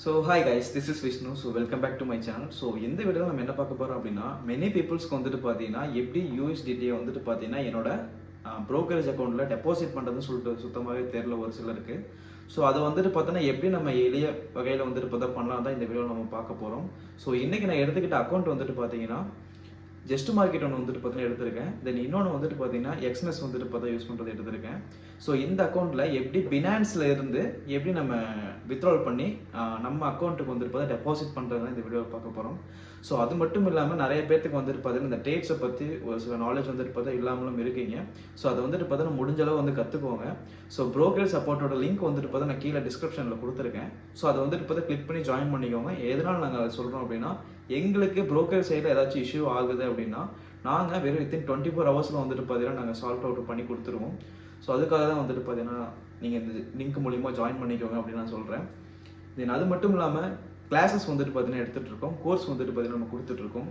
So hi guys, this is Vishnu. So welcome back to my channel. So இந்த வீடியோவில் நம்ம என்ன பார்க்க போகிறோம் அப்படின்னா, மெனி பீப்புள்ஸ்க்கு வந்துட்டு பார்த்தீங்கன்னா எப்படி யூஎஸ்டிடியை வந்துட்டு பார்த்தீங்கன்னா என்னோட ப்ரோக்கரேஜ் அக்கௌண்ட்டில் டெபாசிட் பண்ணுறதுன்னு சொல்லிட்டு சுத்தமாகவே தெரியல ஒரு சிலருக்கு. ஸோ அதை வந்துட்டு பார்த்தோன்னா எப்படி நம்ம எளிய வகையில் வந்துட்டு பார்த்தா பண்ணலாம் தான் இந்த வீடியோவில் நம்ம பார்க்க போகிறோம். ஸோ இன்றைக்கி நான் எடுத்துக்கிட்ட அக்கௌண்ட் வந்துட்டு பார்த்தீங்கன்னா ஜஸ்ட் மார்க்கெட் ஒன்று வந்துட்டு பார்த்தீங்கன்னா எடுத்திருக்கேன். தென் இன்னொன்று வந்துட்டு பார்த்தீங்கன்னா எக்ஸ்னஸ் வந்துட்டு பார்த்தா யூஸ் பண்ணுறது எடுத்திருக்கேன். ஸோ இந்த அக்கௌண்ட்டில் எப்படி பினான்ஸில் இருந்து எப்படி நம்ம வித்ட்ரால் பண்ணி நம்ம அக்கௌண்ட்டுக்கு வந்துட்டு பார்த்தா டெபாசிட் பண்ணுறது இந்த வீடியோவில் பார்க்க போகிறோம். ஸோ அது மட்டும் இல்லாமல் நிறைய பேருக்கு வந்துட்டு பார்த்தீங்கன்னா இந்த ட்ரேட்ஸை பற்றி ஒரு சில நாலேஜ் வந்துட்டு பார்த்தா இல்லாமலும் இருக்கீங்க. ஸோ அதை வந்துட்டு பார்த்தா முடிஞ்ச அளவு வந்து கற்றுக்கோங்க. ஸோ ப்ரோக்கரேஜ் சப்போர்ட்டோட லிங்க் வந்துட்டு பார்த்தா நான் கீழே டிஸ்கிரிப்ஷனில் கொடுத்துருக்கேன். ஸோ அதை வந்துட்டு பார்த்தா கிளிக் பண்ணி ஜாயின் பண்ணிக்கோங்க. எதனால் நாங்கள் அதை சொல்கிறோம் அப்படின்னா, எங்களுக்கு ப்ரோக்கர் சைடில் ஏதாச்சும் இஷ்யூ ஆகுது அப்படின்னா நாங்கள் வெறும் வித்தின் 24 ஹவர்ஸில் வந்துட்டு பார்த்தீங்கன்னா நாங்கள் சால்வ் அவுட் பண்ணி கொடுத்துருவோம். ஸோ அதுக்காக தான் வந்துட்டு பார்த்தீங்கன்னா நீங்கள் இந்த லிங்க் மூலிமா ஜாயின் பண்ணிக்கோங்க அப்படின்னு நான் சொல்கிறேன். தென் அது மட்டும் இல்லாமல் கிளாஸஸ் வந்துட்டு பார்த்தீங்கன்னா எடுத்துகிட்டு இருக்கோம், கோர்ஸ் வந்துட்டு பார்த்தீங்கன்னா நம்ம கொடுத்துட்ருக்கோம்.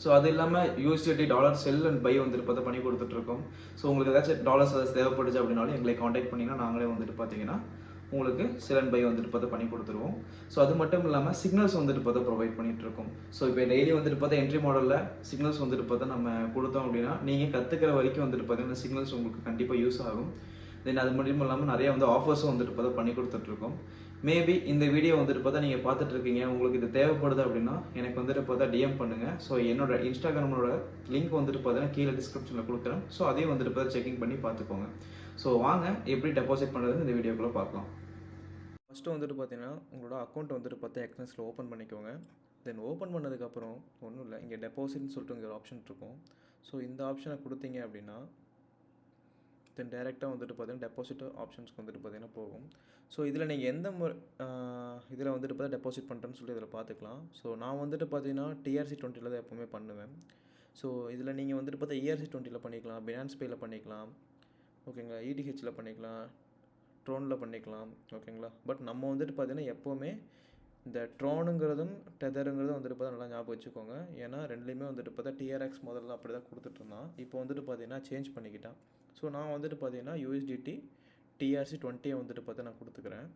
ஸோ அது இல்லாமல் USDT dollar sell and buy வந்துட்டு பார்த்தா பண்ணி கொடுத்துட்ருக்கோம். ஸோ உங்களுக்கு ஏதாச்சும் டாலர்ஸ் ஏதாச்சும் தேவைப்படுச்சு அப்படின்னாலும் எங்களை காண்டாக்ட் பண்ணிங்கன்னா நாங்களே வந்துட்டு பார்த்தீங்கன்னா உங்களுக்கு செல் அண்ட் பை வந்துட்டு பார்த்தா பண்ணி கொடுத்துருவோம். ஸோ அது மட்டும் இல்லாமல் சிக்னல்ஸ் வந்துட்டு பார்த்தா ப்ரொவைட் பண்ணிட்டு இருக்கோம். ஸோ இப்போ டெய்லி வந்துட்டு பார்த்தா என்ட்ரி மாடலில் சிக்னல்ஸ் வந்துட்டு பார்த்தா நம்ம கொடுத்தோம் அப்படின்னா நீங்கள் கற்றுக்கிற வரைக்கும் வந்துட்டு பார்த்தீங்கன்னா சிக்னல்ஸ் உங்களுக்கு கண்டிப்பாக யூஸ் ஆகும். தென் அது மட்டும் இல்லாமல் நிறைய வந்து ஆஃபர்ஸும் வந்துட்டு பார்த்தா பண்ணி கொடுத்துட்ருக்கோம். மேபி இந்த வீடியோ வந்துட்டு பார்த்தா நீங்கள் பார்த்துட்டு இருக்கீங்க, உங்களுக்கு இது தேவைப்படுது அப்படின்னா எனக்கு வந்துட்டு பார்த்தா டிஎம் பண்ணுங்கள். ஸோ என்னோட இன்ஸ்டாகிராமோட லிங்க் வந்துட்டு பார்த்தீங்கன்னா கீழே டிஸ்கிரிப்ஷனில் கொடுக்குறேன். ஸோ அதையும் வந்துட்டு பார்த்தா செக்கிங் பண்ணி பார்த்துக்கோங்க. ஸோ வாங்க எப்படி டெபாசிட் பண்ணுறதுன்னு இந்த வீடியோக்குள்ளே பார்க்கலாம். ஃபஸ்ட்டு வந்துட்டு பார்த்தீங்கன்னா உங்களோட அக்கௌண்ட் வந்துட்டு பார்த்தா எக்ஸ்னஸில் ஓப்பன் பண்ணிக்கோங்க. தென் ஓப்பன் பண்ணதுக்கப்புறம் ஒன்றும் இல்லை, இங்கே டெபாசிட்னு சொல்லிட்டு இங்கே ஒரு ஆப்ஷன் இருக்கும். ஸோ இந்த ஆப்ஷனை கொடுத்தீங்க அப்படின்னா தென் டைரெக்டாக வந்துட்டு பார்த்தீங்கன்னா டெபாசிட் ஆப்ஷன்ஸ்க்கு வந்துட்டு பார்த்தீங்கன்னா போகும். ஸோ இதில் நீங்கள் எந்த இதில் வந்துட்டு பார்த்தா டெபாசிட் பண்ணுறேன்னு சொல்லிட்டு இதில் பார்த்துக்கலாம். ஸோ நான் வந்துட்டு பார்த்தீங்கன்னா TRC20 தான் எப்போவுமே பண்ணுவேன். ஸோ இதில் நீங்கள் வந்துட்டு பார்த்தா ERC20 பண்ணிக்கலாம், பினான்ஸ் பேயில் பண்ணிக்கலாம், ஓகேங்களா, ETHல பண்ணிக்கலாம், ட்ரோனில் பண்ணிக்கலாம், ஓகேங்களா. பட் நம்ம வந்துட்டு பார்த்தீங்கன்னா எப்போவுமே இந்த ட்ரோனுங்கிறதும் டெதருங்கிறதும் வந்துட்டு பார்த்தா நல்லா ஞாபகம் வச்சுக்கோங்க. ஏன்னா ரெண்டுலேயுமே வந்துட்டு பார்த்தா TRX முதல்ல அப்படி தான் கொடுத்துட்ருந்தான். இப்போ வந்துட்டு பார்த்தீங்கன்னா சேஞ்ச் பண்ணிக்கிட்டான். ஸோ நான் வந்துட்டு பார்த்தீங்கன்னா USDT TRC20 வந்துட்டு பார்த்தா நான் கொடுத்துக்கிறேன்.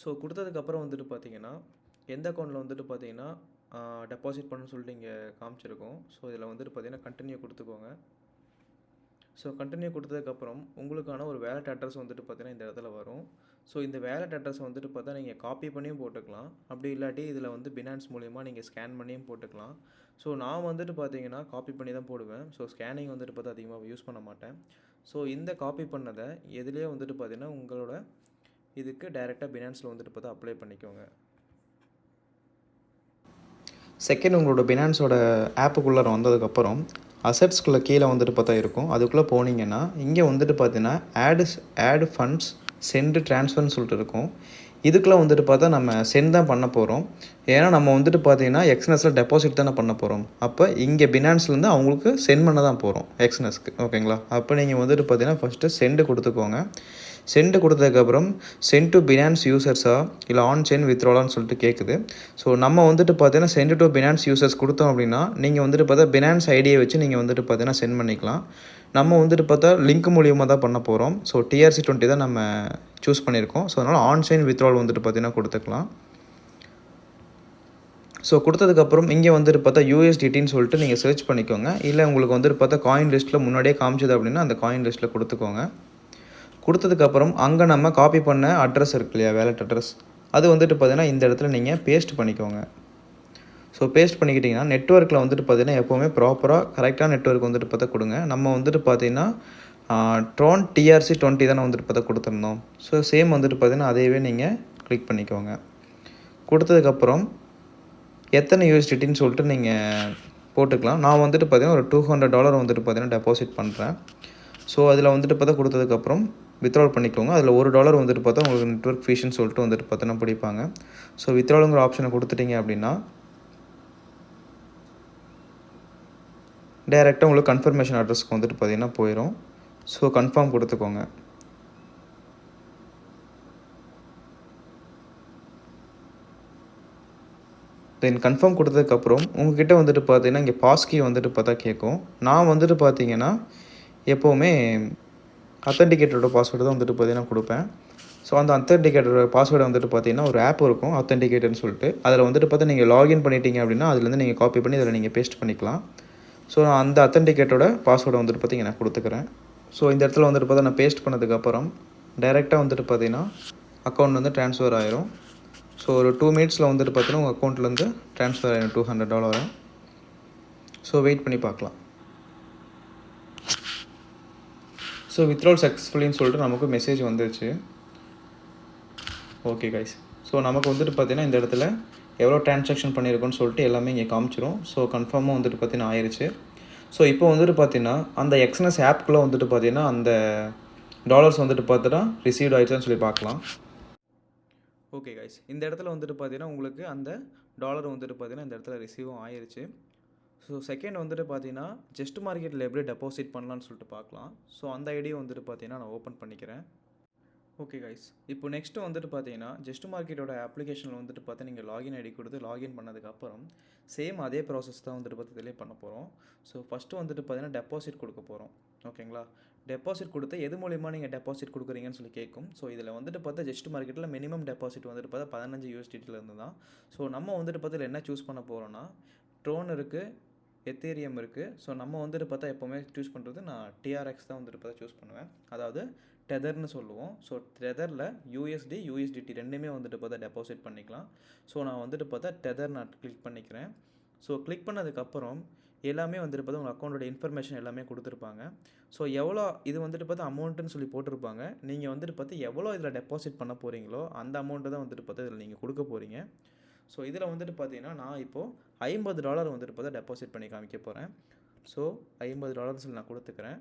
ஸோ கொடுத்ததுக்கப்புறம் வந்துட்டு பார்த்தீங்கன்னா எந்த அக்கௌண்ட்டில் வந்துட்டு பார்த்தீங்கன்னா டெபாசிட் பண்ணணும்னு சொல்லிட்டு இங்கே காமிச்சிருக்கோம். ஸோ இதில் வந்துட்டு பார்த்தீங்கன்னா கண்டினியூ கொடுத்துக்கோங்க. ஸோ கண்டினியூ கொடுத்ததுக்கப்புறம் உங்களுக்கான ஒரு வேலட் அட்ரஸ் வந்துட்டு பார்த்தீங்கன்னா இந்த இடத்துல வரும். ஸோ இந்த வேலட் அட்ரஸ் வந்துட்டு பார்த்தா நீங்கள் காப்பி பண்ணியும் போட்டுக்கலாம், அப்படி இல்லாட்டி இதில் வந்து பினான்ஸ் மூலிமா நீங்கள் ஸ்கேன் பண்ணியும் போட்டுக்கலாம். ஸோ நான் வந்துட்டு பார்த்தீங்கன்னா காப்பி பண்ணி தான் போடுவேன். ஸோ ஸ்கேனிங் வந்துட்டு பார்த்தா அதிகமாக யூஸ் பண்ண மாட்டேன். ஸோ இந்த காப்பி பண்ணதை எதுலேயே வந்துட்டு பார்த்தீங்கன்னா உங்களோட இதுக்கு டைரெக்டாக பினான்ஸில் வந்துட்டு பார்த்தா அப்ளை பண்ணிக்கோங்க. செகண்ட் உங்களோட பினான்ஸோட ஆப்புக்குள்ளே வந்ததுக்கப்புறம் அசெட்ஸ்குள்ளே கீழே வந்துட்டு பார்த்தா இருக்கும். அதுக்குள்ளே போனீங்கன்னா இங்கே வந்துட்டு பார்த்தீங்கன்னா ஆட் ஃபண்ட்ஸ் சென்ட் ட்ரான்ஸ்ஃபர்னு சொல்லிட்டு இருக்கும். இதுக்குள்ளே வந்துட்டு பார்த்தா நம்ம சென்ட் தான் பண்ண போகிறோம். ஏன்னா நம்ம வந்துட்டு பார்த்தீங்கன்னா எக்ஸ்னஸில் டெபாசிட் தானே பண்ண போகிறோம். அப்போ இங்கே பினான்ஸ்லேருந்து அவங்களுக்கு சென்ட் பண்ண தான் போகிறோம் எக்ஸ்னஸ்க்கு, ஓகேங்களா. அப்போ நீங்கள் வந்துட்டு பார்த்தீங்கன்னா ஃபஸ்ட்டு சென்ட் கொடுத்துக்கோங்க. சென்ட் கொடுத்ததுக்கப்புறம் சென்ட் டு பினான்ஸ் யூசர்ஸா இல்லை ஆன் செயின் வித்ட்ராலான்னு சொல்லிட்டு கேட்குது. ஸோ நம்ம வந்துட்டு பார்த்தீங்கன்னா சென்ட் டு பினான்ஸ் யூசர்ஸ் கொடுத்தோம் அப்படின்னா நீங்கள் வந்துட்டு பார்த்தா பினான்ஸ் ஐடியை வச்சு நீங்கள் வந்துட்டு பார்த்தீங்கன்னா சென்ட் பண்ணிக்கலாம். நம்ம வந்துட்டு பார்த்தா லிங்க் மூலியமாக தான் பண்ண போகிறோம். ஸோ TRC20 தான் நம்ம சூஸ் பண்ணியிருக்கோம். ஸோ அதனால் ஆன் செயின் வித்ட்ரால் வந்துட்டு பார்த்தீங்கன்னா கொடுத்துக்கலாம். ஸோ கொடுத்ததுக்கப்புறம் இங்கே வந்துட்டு பார்த்தா USDTன்னு சொல்லிட்டு நீங்கள் சர்ச் பண்ணிக்கோங்க. இல்லை உங்களுக்கு வந்துட்டு பார்த்தா காயின் லிஸ்ட்டில் முன்னாடியே காமிச்சது அப்படின்னா அந்த காயின் லிஸ்ட்டில் கொடுத்துக்கோங்க. கொடுத்ததுக்கப்புறம் அங்கே நம்ம காப்பி பண்ண அட்ரஸ் இருக்கு இல்லையா, வேலட் அட்ரஸ், அது வந்துட்டு பார்த்தீங்கன்னா இந்த இடத்துல நீங்கள் பேஸ்ட் பண்ணிக்கோங்க. ஸோ பேஸ்ட் பண்ணிக்கிட்டிங்கன்னா நெட்ஒர்க்கில் வந்துட்டு பார்த்தீங்கன்னா எப்போவுமே ப்ராப்பராக கரெக்டான நெட்ஒர்க் வந்துட்டு பார்த்தா கொடுங்க. நம்ம வந்துட்டு பார்த்தீங்கன்னா ட்ரோன் TRC20 தானே வந்துட்டு பார்த்தா கொடுத்துருந்தோம். ஸோ சேம் வந்துட்டு பார்த்தீங்கன்னா அதையவே நீங்கள் கிளிக் பண்ணிக்கோங்க. கொடுத்ததுக்கப்புறம் எத்தனை USDTன்னு சொல்லிட்டு நீங்கள் போட்டுக்கலாம். நான் வந்துட்டு பார்த்தீங்கன்னா ஒரு $200 வந்துட்டு பார்த்தீங்கன்னா டெபாசிட் பண்ணுறேன். ஸோ அதில் வந்துட்டு பார்த்தா கொடுத்ததுக்கப்புறம் வித்ட்ரால் பண்ணிக்கோங்க. அதில் $1 வந்துட்டு பார்த்தா உங்களுக்கு நெட்ஒர்க் ஃபீஸ்ன்னு சொல்லிட்டு வந்துட்டு பார்த்தோன்னா பிடிப்பாங்க. ஸோ வித்ட்ராலுங்கிற ஆப்ஷனை கொடுத்துட்டீங்க அப்படின்னா டைரெக்டாக உங்களுக்கு கன்ஃபர்மேஷன் அட்ரஸ்க்கு வந்துட்டு பார்த்தீங்கன்னா போயிடும். ஸோ கன்ஃபார்ம் கொடுத்துக்கோங்க. தென் கன்ஃபார்ம் கொடுத்ததுக்கப்புறம் உங்கள்கிட்ட வந்துட்டு பார்த்தீங்கன்னா இங்கே பாஸ்கி வந்துட்டு பார்த்தா கேட்கும். நான் வந்துட்டு பார்த்தீங்கன்னா எப்போவுமே அத்தன்டிகேட்டரோட பாஸ்வேர்டு தான் வந்துட்டு பார்த்தீங்கன்னா கொடுப்பேன். ஸோ அந்த அத்தென்டிகேட்டரோட பாஸ்வேர்டை வந்துட்டு பார்த்தீங்கன்னா ஒரு ஆப் இருக்கும் அத்தென்டிகேட்டர்னு சொல்லிட்டு. அதில் வந்துட்டு பார்த்தா நீங்கள் லாகின் பண்ணிட்டீங்க அப்படின்னா அதுலேருந்து நீங்கள் காப்பி பண்ணி இதில் நீங்கள் பேஸ்ட் பண்ணிக்கலாம். ஸோ நான் அந்த அத்தென்டிகேட்டரோட பாஸ்வேர்டை வந்துட்டு பார்த்தீங்கன்னா நான் கொடுத்துக்கிறேன். ஸோ இந்த இடத்துல வந்துட்டு பார்த்தா நான் பேஸ்ட் பண்ணதுக்கப்புறம் டைரெக்டாக வந்துட்டு பார்த்தீங்கன்னா அக்கௌண்ட் வந்து ட்ரான்ஸ்ஃபர் ஆயிரும். ஸோ ஒரு 2 மினிட்ஸில் வந்துட்டு பார்த்தீங்கன்னா உங்கள் அக்கௌண்ட்லேருந்து ட்ரான்ஸ்ஃபர் ஆயிரும் $200. ஸோ வெயிட் பண்ணி பார்க்கலாம். ஸோ வித்ட்ரால் சக்ஸஸ்ஃபுல்லின்னு சொல்லிட்டு நமக்கு மெசேஜ் வந்துருச்சு. ஓகே கைஸ், ஸோ நமக்கு வந்துட்டு பார்த்தீங்கன்னா இந்த இடத்துல எவ்வளோ ட்ரான்சாக்ஷன் பண்ணியிருக்கோன்னு சொல்லிட்டு எல்லாமே இங்கே காமிச்சிரும். ஸோ கன்ஃபார்மாக வந்துட்டு பார்த்தீங்கன்னா ஆயிடுச்சு. ஸோ இப்போ வந்துட்டு பார்த்தீங்கன்னா அந்த எக்ஸ்னஸ் ஆப்குள்ளே வந்துட்டு பார்த்தீங்கன்னா அந்த டாலர்ஸ் வந்துட்டு பார்த்தீங்கன்னா ரிசீவ்ட் ஆயிடுச்சுன்னு சொல்லி பார்க்கலாம். ஓகே கைஸ், இந்த இடத்துல வந்துட்டு பார்த்தீங்கன்னா உங்களுக்கு அந்த டாலர் வந்துட்டு பார்த்தீங்கன்னா இந்த இடத்துல ரிசீவும் ஆயிடுச்சு. ஸோ செகண்ட் வந்துட்டு பார்த்தீங்கன்னா ஜஸ்ட் மார்க்கெட்டில் எப்படி டெபாசிட் பண்ணலான்னு சொல்லிட்டு பார்க்கலாம். ஸோ அந்த ஐடியை வந்துட்டு பார்த்தீங்கன்னா நான் ஓப்பன் பண்ணிக்கிறேன். ஓகே கைஸ், இப்போ நெக்ஸ்ட்டு வந்துட்டு பார்த்தீங்கன்னா ஜஸ்ட் மார்க்கெட்டோட அப்ளிகேஷனில் வந்துட்டு பார்த்தா நீங்கள் லாகின் ஐடி கொடுத்து லாகின் பண்ணதுக்கப்புறம் சேம் அதே ப்ராசஸ் தான் வந்துட்டு பார்த்து இதிலே பண்ண போகிறோம். ஸோ ஃபஸ்ட்டு வந்துட்டு பார்த்தீங்கன்னா டெபாசிட் கொடுக்க போகிறோம். ஓகேங்களா, டெபாசிட் கொடுத்து எது மூலிமா நீங்கள் டெபாசிட் கொடுக்குறீங்கன்னு சொல்லி கேட்கும். ஸோ இதில் வந்துட்டு பார்த்தா ஜஸ்ட் மார்க்கெட்டில் மினிமம் டெபாசிட் வந்துட்டு பார்த்தா 15 USDTலேருந்து தான். ஸோ நம்ம வந்துட்டு பார்த்து என்ன சூஸ் பண்ண போகிறோன்னா ட்ரோன் இருக்குது, எத்தேரியம் இருக்குது. ஸோ நம்ம வந்துட்டு பார்த்தா எப்போவுமே சூஸ் பண்ணுறது நான் TRX தான் வந்துட்டு பார்த்தா சூஸ் பண்ணுவேன். அதாவது டெதர்னு சொல்லுவோம். ஸோ டெதரில் USDT ரெண்டுமே வந்துட்டு பார்த்தா டெபாசிட் பண்ணிக்கலாம். ஸோ நான் வந்துட்டு பார்த்தா டெதர் நான் கிளிக் பண்ணிக்கிறேன். ஸோ கிளிக் பண்ணதுக்கப்புறம் எல்லாமே வந்துட்டு பார்த்தா உங்கள் அக்கௌண்ட்டோட இன்ஃபர்மேஷன் எல்லாமே கொடுத்துருப்பாங்க. ஸோ எவ்வளோ இது வந்துட்டு பார்த்தா அமௌண்ட்டுன்னு சொல்லி போட்டிருப்பாங்க. நீங்கள் வந்துட்டு பார்த்து எவ்வளோ இதில் டெபாசிட் பண்ண போகிறீங்களோ அந்த அமௌண்ட்டு தான் வந்துட்டு பார்த்தா இதில் நீங்கள் கொடுக்க போகிறீங்க. ஸோ இதில் வந்துட்டு பார்த்தீங்கன்னா நான் இப்போது $50 வந்துட்டு பார்த்தா டெபாசிட் பண்ணி காமிக்க போகிறேன். ஸோ $50 சொல்லி நான் கொடுத்துக்கிறேன்.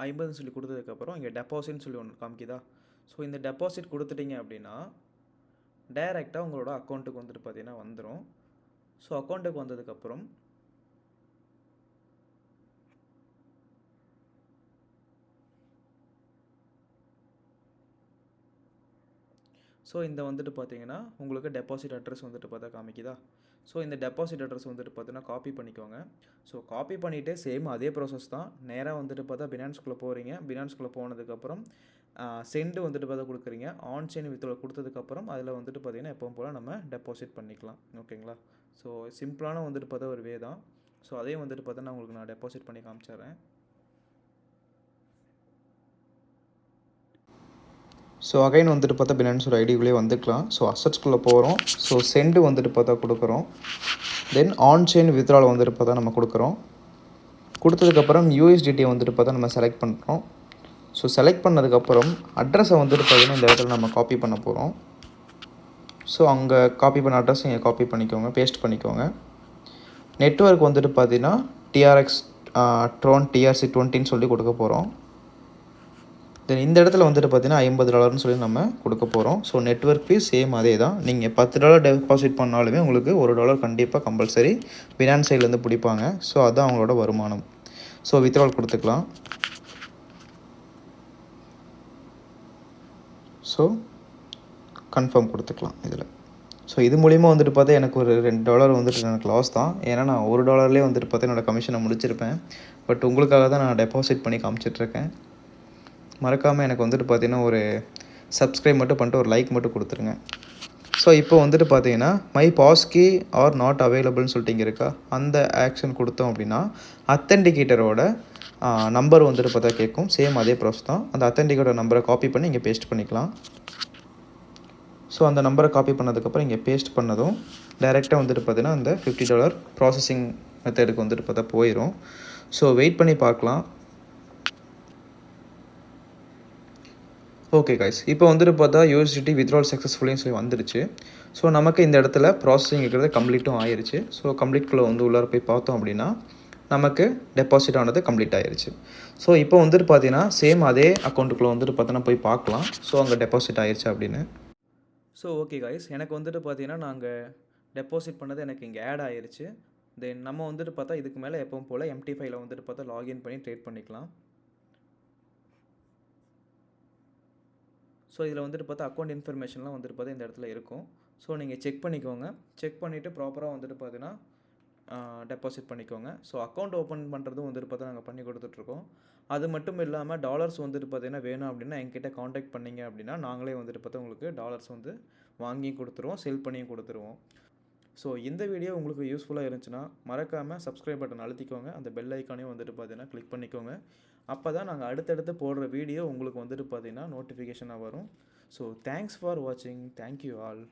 $50 சொல்லி கொடுத்ததுக்கப்புறம் இங்கே டெபாசிட்னு சொல்லி ஒன்று காமிக்குதா. ஸோ இந்த டெபாசிட் கொடுத்துட்டீங்க அப்படின்னா டைரெக்டாக உங்களோட அக்கௌண்ட்டுக்கு வந்துட்டு பார்த்தீங்கன்னா வந்துடும். ஸோ அக்கௌண்ட்டுக்கு வந்ததுக்கப்புறம் ஸோ இந்த வந்துட்டு பார்த்தீங்கன்னா உங்களுக்கு டெபாசிட் அட்ரஸ் வந்துட்டு பார்த்தா காமிக்குதா. ஸோ இந்த டெபாசிட் அட்ரஸ் வந்துட்டு பார்த்தீங்கன்னா காப்பி பண்ணிக்கோங்க. ஸோ காப்பி பண்ணிவிட்டு சேம் அதே ப்ராசஸ் தான். நேராக வந்துட்டு பார்த்தா பினான்ஸ்குள்ளே போகிறீங்க. பினான்ஸ்குள்ளே போனதுக்கப்புறம் சென்டு வந்துட்டு பார்த்தா கொடுக்குறீங்க. ஆன் செயின் வித்ட்ரால் கொடுத்ததுக்கப்புறம் அதில் வந்துட்டு பார்த்தீங்கன்னா எப்பவும் போல் நம்ம டெபாசிட் பண்ணிக்கலாம். ஓகேங்களா, ஸோ சிம்பிளான வந்துட்டு பார்த்தா ஒரு வே தான். ஸோ அதையும் வந்துட்டு பார்த்தா நான் உங்களுக்கு நான் டெபாசிட் பண்ணி காமிச்சிடுறேன். ஸோ அகைன் வந்துட்டு பார்த்தா பினான்ஸோட ஐடிக்குள்ளே வந்துக்கலாம். ஸோ அசட்ஸ்குள்ளே போகிறோம். ஸோ சென்டு வந்துட்டு பார்த்தா கொடுக்குறோம். தென் ஆன் செயின் வித்ட்ரால் வந்துட்டு பார்த்தா நம்ம கொடுக்குறோம். கொடுத்ததுக்கப்புறம் USDT வந்துட்டு பார்த்தா நம்ம செலக்ட் பண்ணுறோம். ஸோ செலக்ட் பண்ணதுக்கப்புறம் அட்ரஸை வந்துட்டு பார்த்தீங்கன்னா இந்த இடத்துல நம்ம காப்பி பண்ண போகிறோம். ஸோ அங்கே காப்பி பண்ண அட்ரஸ் இங்கே காப்பி பண்ணிக்கோங்க, பேஸ்ட் பண்ணிக்கோங்க. நெட்வொர்க் வந்துட்டு பார்த்தீங்கன்னா TRX ட்ரோன் TRC20ன்னு சொல்லி கொடுக்க போகிறோம். தென் இந்த இடத்துல வந்துட்டு பார்த்தீங்கன்னா $50 சொல்லி நம்ம கொடுக்க போகிறோம். ஸோ நெட்வொர்க் ஃபீஸ் சேம் அதே தான். நீங்கள் $10 டெபாசிட் பண்ணாலுமே உங்களுக்கு $1 கண்டிப்பாக கம்பல்சரி ஃபினான்ஸ் சைட்லேருந்து பிடிப்பாங்க. ஸோ அதுதான் அவங்களோட வருமானம். ஸோ வித்ட்ரால் கொடுத்துக்கலாம். ஸோ கன்ஃபார்ம் கொடுத்துக்கலாம் இதில். ஸோ இது மூலிமா வந்துட்டு பார்த்தா எனக்கு ஒரு $2 வந்துட்டு எனக்கு லாஸ் தான். ஏன்னா நான் $1 வந்துட்டு பார்த்தா என்னோடய கமிஷனை முடிச்சிருப்பேன். பட் உங்களுக்காக தான் நான் டெபாசிட் பண்ணி காமிச்சிட்ருக்கேன். மறக்காமல் எனக்கு வந்துட்டு பார்த்தீங்கன்னா ஒரு சப்ஸ்கிரைப் மட்டும் பண்ணிட்டு ஒரு லைக் மட்டும் கொடுத்துருங்க. ஸோ இப்போ வந்துட்டு பார்த்தீங்கன்னா மை பாஸ்கி ஆர் நாட் அவைலபிள்னு சொல்லிட்டு இங்கே இருக்கா, அந்த ஆக்ஷன் கொடுத்தோம் அப்படின்னா அத்தென்டிகேட்டரோட நம்பர் வந்துட்டு பார்த்தா கேட்கும். சேம் அதே ப்ராசஸ் தான். அந்த அத்தென்டிகேட்டர் நம்பரை காப்பி பண்ணி இங்கே பேஸ்ட் பண்ணிக்கலாம். ஸோ அந்த நம்பரை காப்பி பண்ணதுக்கப்புறம் இங்கே பேஸ்ட் பண்ணதும் டைரெக்டாக வந்துட்டு பார்த்தீங்கன்னா அந்த $50 ப்ராசஸிங் மெத்தடுக்கு வந்துட்டு பார்த்தா போயிடும். ஸோ வெயிட் பண்ணி பார்க்கலாம். ஓகே கைஸ், இப்போ வந்துட்டு பார்த்தா USDT வித்ட்ரால் சக்ஸஸ்ஃபுல்லின்னு சொல்லி வந்துடுச்சு. ஸோ நமக்கு இந்த இடத்துல ப்ராசஸிங் இருக்கிறது கம்ப்ளீட்டும் ஆயிடுச்சு. ஸோ கம்ப்ளீட்குள்ளே வந்து உள்ளார போய் பார்த்தோம் அப்படின்னா நமக்கு டெபாசிட் ஆனது கம்ப்ளீட் ஆயிடுச்சு. ஸோ இப்போ வந்துட்டு பார்த்தீங்கன்னா சேம் அதே அக்கௌண்ட்டுக்குள்ளே வந்துட்டு பார்த்தோன்னா போய் பார்க்கலாம். ஸோ அங்கே டெபாசிட் ஆயிடுச்சு அப்படின்னு. ஸோ ஓகே கைஸ், எனக்கு வந்துட்டு பார்த்தீங்கன்னா நாங்கள் டெபாசிட் பண்ணது எனக்கு இங்கே ஆட் ஆயிடுச்சு. தென் நம்ம வந்துட்டு பார்த்தா இதுக்கு மேலே எப்பவும் போல் MT5ல வந்துட்டு பார்த்தா லாகின் பண்ணி ட்ரேட் பண்ணிக்கலாம். ஸோ இதில் வந்துட்டு பார்த்தா அக்கௌண்ட் இன்ஃபர்மேஷன்லாம் வந்துட்டு பார்த்தா இந்த இடத்துல இருக்கும். ஸோ நீங்கள் செக் பண்ணிக்கோங்க. செக் பண்ணிவிட்டு ப்ராப்பராக வந்துட்டு பார்த்தீங்கன்னா டெபாசிட் பண்ணிக்கோங்க. ஸோ அக்கௌண்ட் ஓப்பன் பண்ணுறதும் வந்துட்டு பார்த்தா நாங்கள் பண்ணி கொடுத்துட்ருக்கோம். அது மட்டும் இல்லாமல் டாலர்ஸ் வந்துட்டு பார்த்தீங்கன்னா வேணும் அப்படின்னா எங்கிட்ட காண்டாக்ட் பண்ணிங்க அப்படின்னா நாங்களே வந்துட்டு பார்த்தா உங்களுக்கு டாலர்ஸ் வந்து வாங்கி கொடுத்துருவோம், செல் பண்ணியும் கொடுத்துருவோம். ஸோ இந்த வீடியோ உங்களுக்கு யூஸ்ஃபுல்லாக இருந்துச்சுன்னா மறக்காமல் சப்ஸ்கிரைப் பட்டன் அழுத்திக்கோங்க. அந்த பெல் ஐக்கானையும் வந்துட்டு பார்த்தீங்கன்னா கிளிக் பண்ணிக்கோங்க. அப்போ தான் நாங்கள் அடுத்தடுத்து போடுற வீடியோ உங்களுக்கு வந்துட்டு பார்த்தீங்கன்னா நோட்டிஃபிகேஷனாக வரும். ஸோ தேங்க்ஸ் ஃபார் வாட்சிங். Thank you all.